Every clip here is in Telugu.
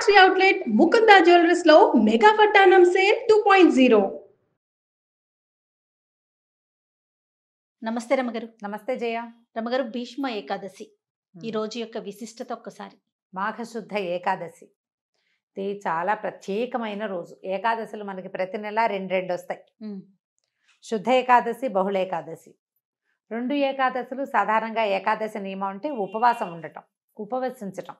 ఫ్యాక్టరీ అవుట్లెట్ ముకుంద జ్యువెలర్స్ లో మెగా వడ్డానం సేల్ 2.0. నమస్తే రమగారు. నమస్తే జయ. రమగారు, భీష్మ ఏకాదశి ఈ మ్మ్. రోజు యొక్క విశిష్టత ఒక్కసారి. మాఘశుద్ధ ఏకాదశి ఇది చాలా ప్రత్యేకమైన రోజు. ఏకాదశులు మనకి ప్రతి నెల రెండు వస్తాయి. శుద్ధ ఏకాదశి, బహుళ ఏకాదశి. రెండు ఏకాదశులు సాధారణంగా ఏకాదశి నియమం అంటే ఉపవాసం ఉండటం, ఉపవసించటం,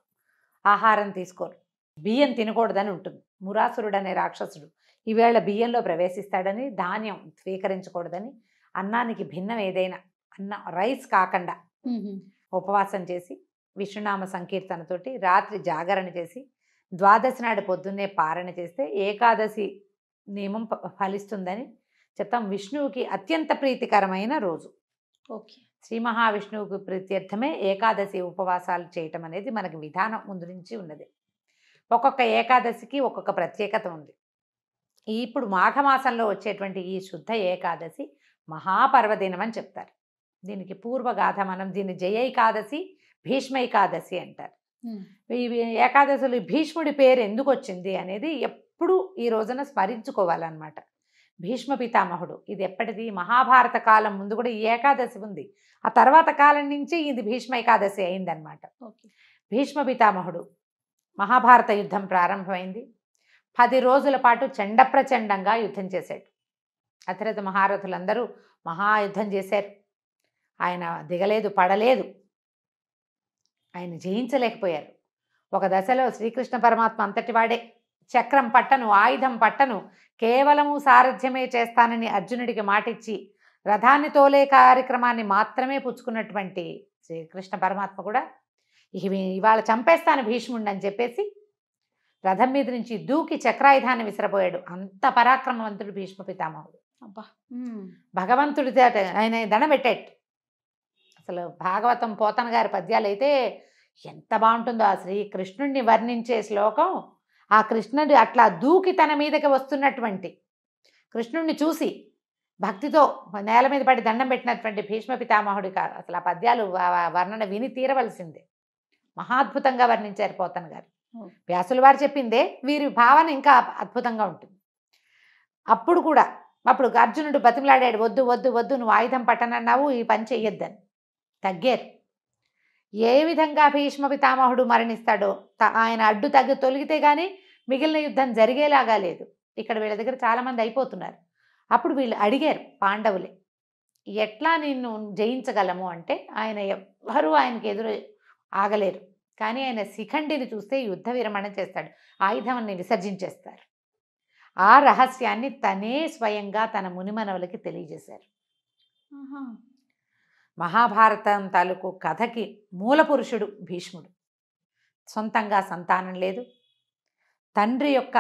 ఆహారం తీసుకోరు, బియ్యం తినకూడదని ఉంటుంది. మురాసురుడు అనే రాక్షసుడు ఈవేళ బియ్యంలో ప్రవేశిస్తాడని, ధాన్యం స్వీకరించకూడదని, అన్నానికి భిన్నం ఏదైనా రైస్ కాకుండా ఉపవాసం చేసి విష్ణునామ సంకీర్తనతోటి రాత్రి జాగరణ చేసి ద్వాదశి నాడు పొద్దున్నే పారణ చేస్తే ఏకాదశి నియమం ఫలిస్తుందని చెప్తాం. విష్ణువుకి అత్యంత ప్రీతికరమైన రోజు. ఓకే. శ్రీ మహావిష్ణువుకి ప్రీత్యర్థమే ఏకాదశి ఉపవాసాలు చేయటం అనేది మనకి విధానం ముందు నుంచి ఉన్నది. ఒక్కొక్క ఏకాదశికి ఒక్కొక్క ప్రత్యేకత ఉంది. ఇప్పుడు మాఘమాసంలో వచ్చేటువంటి ఈ శుద్ధ ఏకాదశి మహాపర్వదినం అని చెప్తారు. దీనికి పూర్వగాథ, మనం దీన్ని జయైకాదశి, భీష్మైకాదశి అంటారు. ఈ ఏకాదశులు భీష్ముడి పేరు ఎందుకు వచ్చింది అనేది ఎప్పుడు ఈ రోజున స్మరించుకోవాలన్నమాట. భీష్మ పితామహుడు, ఇది ఎప్పటిది, మహాభారత కాలం ముందు కూడా ఈ ఏకాదశి ఉంది. ఆ తర్వాత కాలం నుంచి ఇది భీష్మైకాదశి అయిందనమాట. భీష్మ పితామహుడు మహాభారత యుద్ధం ప్రారంభమైంది. 10 రోజుల పాటు చండప్రచండంగా యుద్ధం చేశాడు. అతిరథ మహారథులందరూ మహాయుద్ధం చేశారు. ఆయన దిగలేదు, పడలేదు, ఆయన జయించలేకపోయారు. ఒక దశలో శ్రీకృష్ణ పరమాత్మ అంతటి వాడే, చక్రం పట్టను, ఆయుధం పట్టను, కేవలము సారథ్యమే చేస్తానని అర్జునుడికి మాటిచ్చి రథాన్ని తోలే కార్యక్రమాన్ని మాత్రమే పుచ్చుకున్నటువంటి శ్రీకృష్ణ పరమాత్మ కూడా ఇవాళ చంపేస్తాను భీష్ముడిని అని చెప్పేసి రథం మీద నుంచి దూకి చక్రాయుధాన్ని విసిరపోయాడు. అంత పరాక్రమవంతుడు భీష్మ పితామహుడు. అబ్బా. భగవంతుడి ఆయన దండబెట్టాడు. అసలు భాగవతం పోతన గారి పద్యాలు అయితే ఎంత బాగుంటుందో. ఆ శ్రీకృష్ణుడిని వర్ణించే శ్లోకం, ఆ కృష్ణుడు అట్లా దూకి తన మీదకి వస్తున్నటువంటి కృష్ణుడిని చూసి భక్తితో నేల మీద పడి దండం పెట్టినటువంటి భీష్మ పితామహుడి అసలు ఆ పద్యాలు వర్ణన విని తీరవలసిందే. మహాద్భుతంగా వర్ణించారు పోతన గారు. వ్యాసుల వారు చెప్పిందే, వీరి భావన ఇంకా అద్భుతంగా ఉంటుంది. అప్పుడు అర్జునుడు బతిమలాడాడు, వద్దు వద్దు వద్దు, నువ్వు ఆయుధం పట్టనన్నావు, ఈ పని చెయ్యొద్దని. తగ్గారు. ఏ విధంగా భీష్మ పితామహుడు మరణిస్తాడో, ఆయన అడ్డు తొలగితే కానీ మిగిలిన యుద్ధం జరిగేలాగా లేదు. ఇక్కడ వీళ్ళ దగ్గర చాలామంది అయిపోతున్నారు. అప్పుడు వీళ్ళు అడిగారు, పాండవులే, ఎట్లా నిన్ను జయించగలము అంటే ఆయన ఎవ్వరూ ఆయనకి ఎదురు ఆగలేరు. కానీ ఆయన శిఖండిని చూస్తే యుద్ధ విరమణ చేస్తాడు, ఆయుధాన్ని విసర్జించేస్తారు. ఆ రహస్యాన్ని తనే స్వయంగా తన మునిమనవులకి తెలియజేశారు. మహాభారతం తాలూకు కథకి మూల పురుషుడు భీష్ముడు. సొంతంగా సంతానం లేదు. తండ్రి యొక్క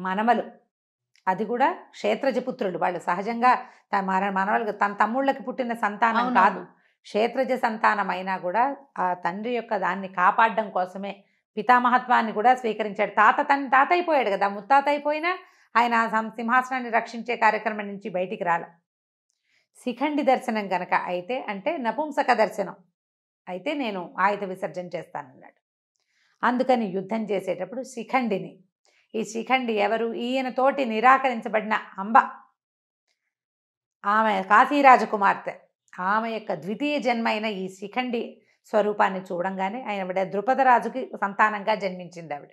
మనమలు, అది కూడా క్షేత్రజపుత్రులు. వాళ్ళు సహజంగా మనవలకు, తన తమ్ముళ్ళకి పుట్టిన సంతానం కాదు, క్షేత్రజ సంతానం అయినా కూడా ఆ తండ్రి యొక్క దాన్ని కాపాడడం కోసమే పితామహత్వాన్ని కూడా స్వీకరించాడు. తాత అయిపోయాడు కదా, ముత్తాత అయిపోయినా ఆయన సింహాసనాన్ని రక్షించే కార్యక్రమం నుంచి బయటికి రాల. శిఖండి దర్శనం గనక అయితే, అంటే నపుంసక దర్శనం అయితే నేను ఆయుధ విసర్జన చేస్తానన్నాడు. అందుకని యుద్ధం చేసేటప్పుడు శిఖండిని, ఈ శిఖండి ఎవరు, ఈయనతోటి నిరాకరించబడిన అంబ, ఆమె కాశీరాజకుమార్తె, ఆమె యొక్క ద్వితీయ జన్మ అయిన ఈ శిఖండి స్వరూపాన్ని చూడంగానే ఆవిడ ద్రుపదరాజుకి సంతానంగా జన్మించింది ఆవిడ.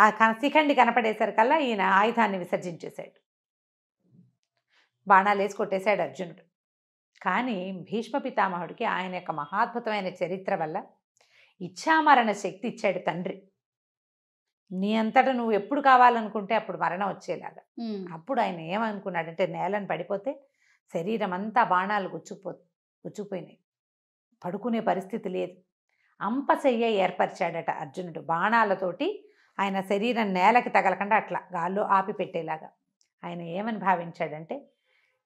ఆ శిఖండి కనపడేసరికల్లా ఈయన ఆయుధాన్ని విసర్జించేశాడు, బాణాలు వేసి కొట్టేశాడు అర్జునుడు. కానీ భీష్మ పితామహుడికి ఆయన యొక్క మహాద్భుతమైన చరిత్ర వల్ల ఇచ్ఛామరణ శక్తి ఇచ్చాడు తండ్రి. నీ అంతటా నువ్వు ఎప్పుడు కావాలనుకుంటే అప్పుడు మరణం వచ్చేలాగా. అప్పుడు ఆయన ఏమనుకున్నాడంటే, నేలను పడిపోతే శరీరం అంతా బాణాలు గుచ్చుకుపోయినాయి, పడుకునే పరిస్థితి లేదు. అంపశయ్య ఏర్పరిచాడట అర్జునుడు. బాణాలతోటి ఆయన శరీరం నేలకి తగలకుండా అట్లా గాల్లో ఆపి పెట్టేలాగా. ఆయన ఏమని భావించాడంటే,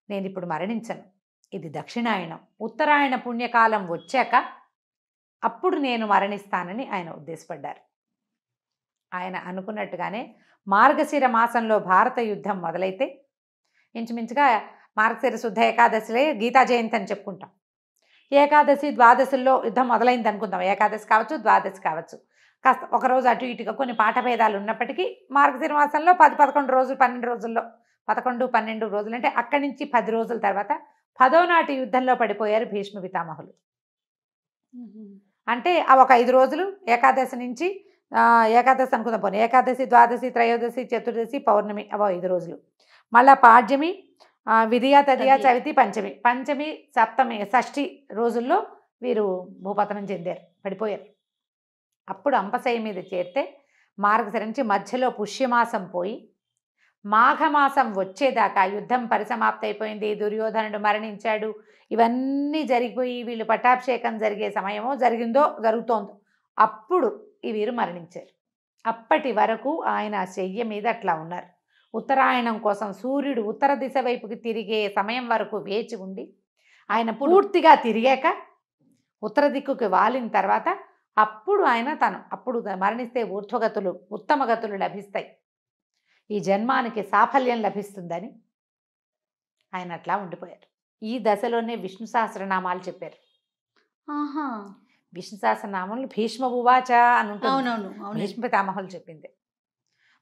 నేను ఇప్పుడు మరణించను, ఇది దక్షిణాయనం, ఉత్తరాయణ పుణ్యకాలం వచ్చాక అప్పుడు నేను మరణిస్తానని ఆయన ఉద్దేశపడ్డారు. ఆయన అనుకున్నట్టుగానే మార్గశిర మాసంలో భారత యుద్ధం మొదలైతే, ఇంచుమించుగా మార్గశిర శుద్ధ ఏకాదశిలే గీతా జయంతి అని చెప్పుకుంటాం. ఏకాదశి ద్వాదశుల్లో యుద్ధం మొదలైంది అనుకుందాం. ఏకాదశి కావచ్చు, ద్వాదశి కావచ్చు. కాస్త ఒకరోజు అటు ఇటుగా కొన్ని పాఠభేదాలు ఉన్నప్పటికీ మార్గశిర మాసంలో 10-11 రోజులు 12 రోజుల్లో 11-12 రోజులు అంటే అక్కడి నుంచి 10 రోజుల తర్వాత 10వ నాటి యుద్ధంలో పడిపోయారు భీష్మ పితామహులు. అంటే ఆ ఒక 5 రోజులు ఏకాదశి నుంచి ఏకాదశి అనుకుందాం పోనీ, ఏకాదశి, ద్వాదశి, త్రయోదశి, చతుర్దశి, పౌర్ణమి అవో 5 రోజులు. మళ్ళా పాడ్యమి, విధియ, తదియ, చవితి, పంచమి, సప్తమి, షష్ఠి రోజుల్లో వీరు భూపతనం చెందారు, పడిపోయారు. అప్పుడు అంపశయ్య మీద చేరితే మార్గశిర నుంచి మధ్యలో పుష్యమాసం పోయి మాఘమాసం వచ్చేదాకా యుద్ధం పరిసమాప్తి అయిపోయింది, దుర్యోధనుడు మరణించాడు, ఇవన్నీ జరిగిపోయి వీళ్ళు పట్టాభిషేకం జరిగే సమయమో జరుగుతోందో అప్పుడు ఈ వీరు మరణించారు. అప్పటి వరకు ఆయన శయ్య మీద అట్లా ఉన్నారు. ఉత్తరాయణం కోసం సూర్యుడు ఉత్తర దిశ వైపుకి తిరిగే సమయం వరకు వేచి ఉండి ఆయన పూర్తిగా తిరిగాక ఉత్తర దిక్కుకి వాలిన తర్వాత అప్పుడు ఆయన అప్పుడు మరణిస్తే ఊర్ధ్వగతులు, ఉత్తమ గతులు లభిస్తాయి, ఈ జన్మానికి సాఫల్యం లభిస్తుందని ఆయన అట్లా ఉండిపోయారు. ఈ దశలోనే విష్ణు సహస్రనామాలు చెప్పారు. ఆహా, విష్ణు సహస్రనామాలు భీష్మ ఉవాచ అని ఉంటుంది. అవునవును, అవును. భీష్మ పితామహులు చెప్పింది.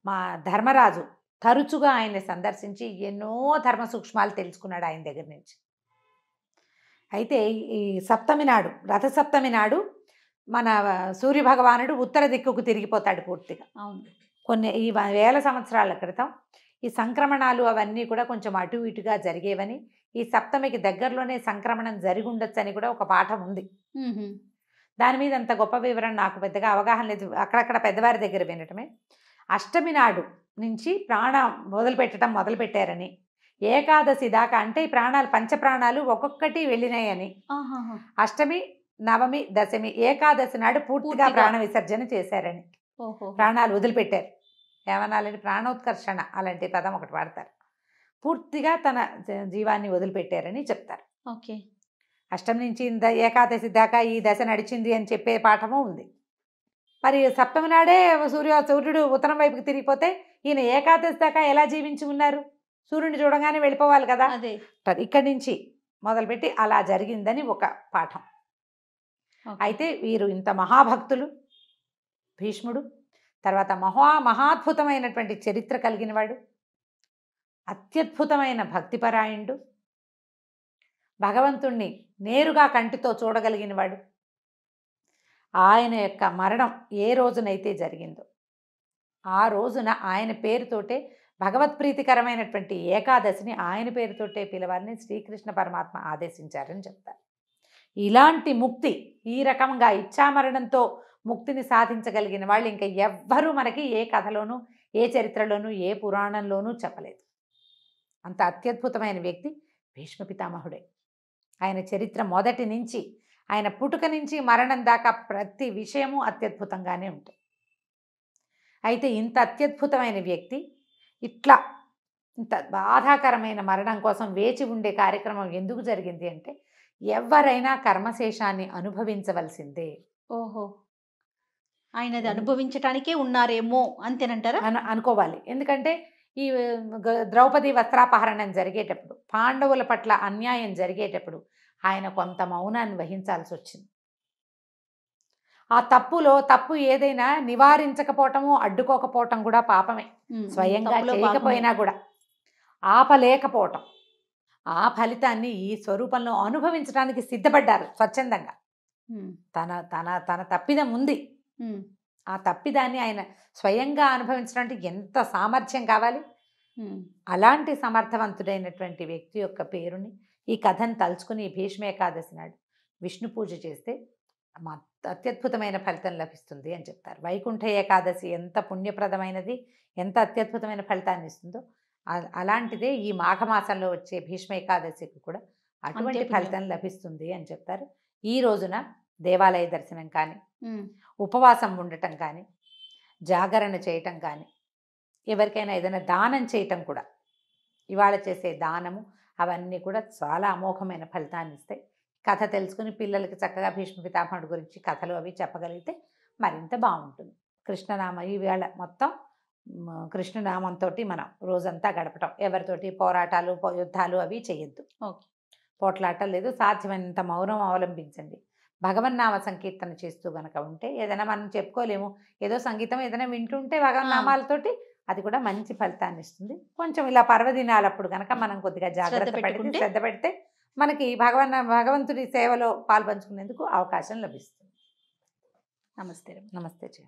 మా ధర్మరాజు తరచుగా ఆయన్ని సందర్శించి ఎన్నో ధర్మ సూక్ష్మాలు తెలుసుకున్నాడు ఆయన దగ్గర నుంచి. అయితే ఈ సప్తమి నాడు, రథసప్తమి నాడు మన సూర్యభగవానుడు ఉత్తర దిక్కుకు తిరిగిపోతాడు పూర్తిగా. అవును. కొన్ని ఈ వేల సంవత్సరాల క్రితం ఈ సంక్రమణాలు అవన్నీ కూడా కొంచెం అటు ఇటుగా జరిగేవని, ఈ సప్తమికి దగ్గరలోనే సంక్రమణం జరిగి ఉండొచ్చని కూడా ఒక పాఠం ఉంది. దాని మీద అంత గొప్ప వివరణ నాకు పెద్దగా అవగాహన లేదు, అక్కడక్కడ పెద్దవారి దగ్గర వినటమే. అష్టమి నాడు నుంచి ప్రాణం మొదలుపెట్టారని, ఏకాదశి దాకా అంటే ఈ ప్రాణాలు పంచప్రాణాలు ఒక్కొక్కటి వెళ్ళినాయని, అష్టమి, నవమి, దశమి, ఏకాదశి నాడు పూర్తిగా ప్రాణ విసర్జన చేశారని, ప్రాణాలు వదిలిపెట్టారు. ఏమనాలని, ప్రాణోత్కర్షణ అలాంటి పదం ఒకటి వాడతారు. పూర్తిగా తన జీవాన్ని వదిలిపెట్టారని చెప్తారు. ఓకే. అష్టమి నుంచి ఏకాదశి దాకా ఈ దశ నడిచింది అని చెప్పే పాఠము ఉంది. మరి సప్తమి నాడే సూర్యుడు ఉత్తరం వైపుకి తిరిగిపోతే ఈయన ఏకాదశి దాకా ఎలా జీవించి ఉన్నారు? సూర్యుడిని చూడగానే వెళ్ళిపోవాలి కదా. అదే ఇక్కడి నుంచి మొదలుపెట్టి అలా జరిగిందని ఒక పాఠం. అయితే వీరు ఇంత మహాభక్తులు భీష్ముడు, తర్వాత మహాద్భుతమైనటువంటి చరిత్ర కలిగిన వాడు, అత్యద్భుతమైన భక్తిపరాయణుడు, భగవంతుణ్ణి నేరుగా కంటితో చూడగలిగిన వాడు. ఆయన యొక్క మరణం ఏ రోజునైతే జరిగిందో ఆ రోజున ఆయన పేరుతోటే భగవత్ప్రీతికరమైనటువంటి ఏకాదశిని ఆయన పేరుతోటే పిలవాలని శ్రీకృష్ణ పరమాత్మ ఆదేశించారని చెప్తారు. ఇలాంటి ముక్తి, ఈ రకంగా ఇచ్ఛామరణంతో ముక్తిని సాధించగలిగిన వాళ్ళు ఇంకా ఎవ్వరూ మనకి ఏ కథలోనూ, ఏ చరిత్రలోనూ, ఏ పురాణంలోనూ చెప్పలేదు. అంత అత్యద్భుతమైన వ్యక్తి భీష్మ పితామహుడే. ఆయన చరిత్ర మొదటి నుంచి, ఆయన పుట్టుక నుంచి మరణం దాకా ప్రతి విషయము అత్యద్భుతంగానే ఉంటుంది. అయితే ఇంత అత్యద్భుతమైన వ్యక్తి ఇంత బాధాకరమైన మరణం కోసం వేచి ఉండే కార్యక్రమం ఎందుకు జరిగింది అంటే, ఎవరైనా కర్మశేషాన్ని అనుభవించవలసిందే. ఓహో, ఆయనది అనుభవించటానికే ఉన్నారేమో అంతేనంటారా? అనుకోవాలి. ఎందుకంటే ఈ ద్రౌపది వస్త్రాపహరణం జరిగేటప్పుడు, పాండవుల పట్ల అన్యాయం జరిగేటప్పుడు ఆయన కొంత మౌనాన్ని వహించాల్సి వచ్చింది. ఆ తప్పు ఏదైనా నివారించకపోవటము, అడ్డుకోకపోవటం కూడా పాపమే. స్వయంగా చేయకపోయినా కూడా ఆపలేకపోవటం, ఆ ఫలితాన్ని ఈ స్వరూపంలో అనుభవించడానికి సిద్ధపడ్డారు స్వచ్ఛందంగా. తన తప్పిదం ఉంది, ఆ తప్పిదాన్ని ఆయన స్వయంగా అనుభవించడానికి ఎంత సామర్థ్యం కావాలి. అలాంటి సమర్థవంతుడైనటువంటి వ్యక్తి యొక్క పేరుని, ఈ కథను తలుచుకుని భీష్మ ఏకాదశి నాడు విష్ణు పూజ చేస్తే అత్యద్భుతమైన ఫలితం లభిస్తుంది అని చెప్తారు. వైకుంఠ ఏకాదశి ఎంత పుణ్యప్రదమైనది, ఎంత అత్యద్భుతమైన ఫలితాన్ని ఇస్తుందో అలాంటిదే ఈ మాఘమాసంలో వచ్చే భీష్మ ఏకాదశికి కూడా అటువంటి ఫలితం లభిస్తుంది అని చెప్తారు. ఈ రోజున దేవాలయ దర్శనం కానీ, ఉపవాసం ఉండటం కానీ, జాగరణ చేయటం కానీ, ఎవరికైనా ఏదైనా దానం చేయటం కూడా, ఇవాళ చేసే దానము అవన్నీ కూడా చాలా అమోఘమైన ఫలితాన్ని ఇస్తాయి. కథ తెలుసుకుని పిల్లలకి చక్కగా భీష్మ పితామహుడి గురించి కథలు అవి చెప్పగలిగితే మరింత బాగుంటుంది. కృష్ణనామ ఈవేళ మొత్తం కృష్ణనామంతో మనం రోజంతా గడపటం, ఎవరితోటి పోరాటాలు యుద్ధాలు అవి చేయొద్దు, పోట్లాటలు లేదు, సాధ్యమైనంత మౌనం అవలంబించండి. భగవన్నామ సంకీర్తన చేస్తూ గనక ఉంటే ఏదైనా మనం చెప్పుకోలేము, ఏదో సంగీతం ఏదైనా వింటుంటే భగవన్నామాలతోటి అది కూడా మంచి ఫలితాన్ని ఇస్తుంది. కొంచెం ఇలా పర్వదినాలప్పుడు గనక మనం కొద్దిగా జాగ్రత్త పడితే, పెట్టుకుంటే శ్రద్ధ పెడితే మనకి భగవంతుడి సేవలో పాల్పంచుకునేందుకు అవకాశం లభిస్తుంది. నమస్తే. నమస్తే జయ.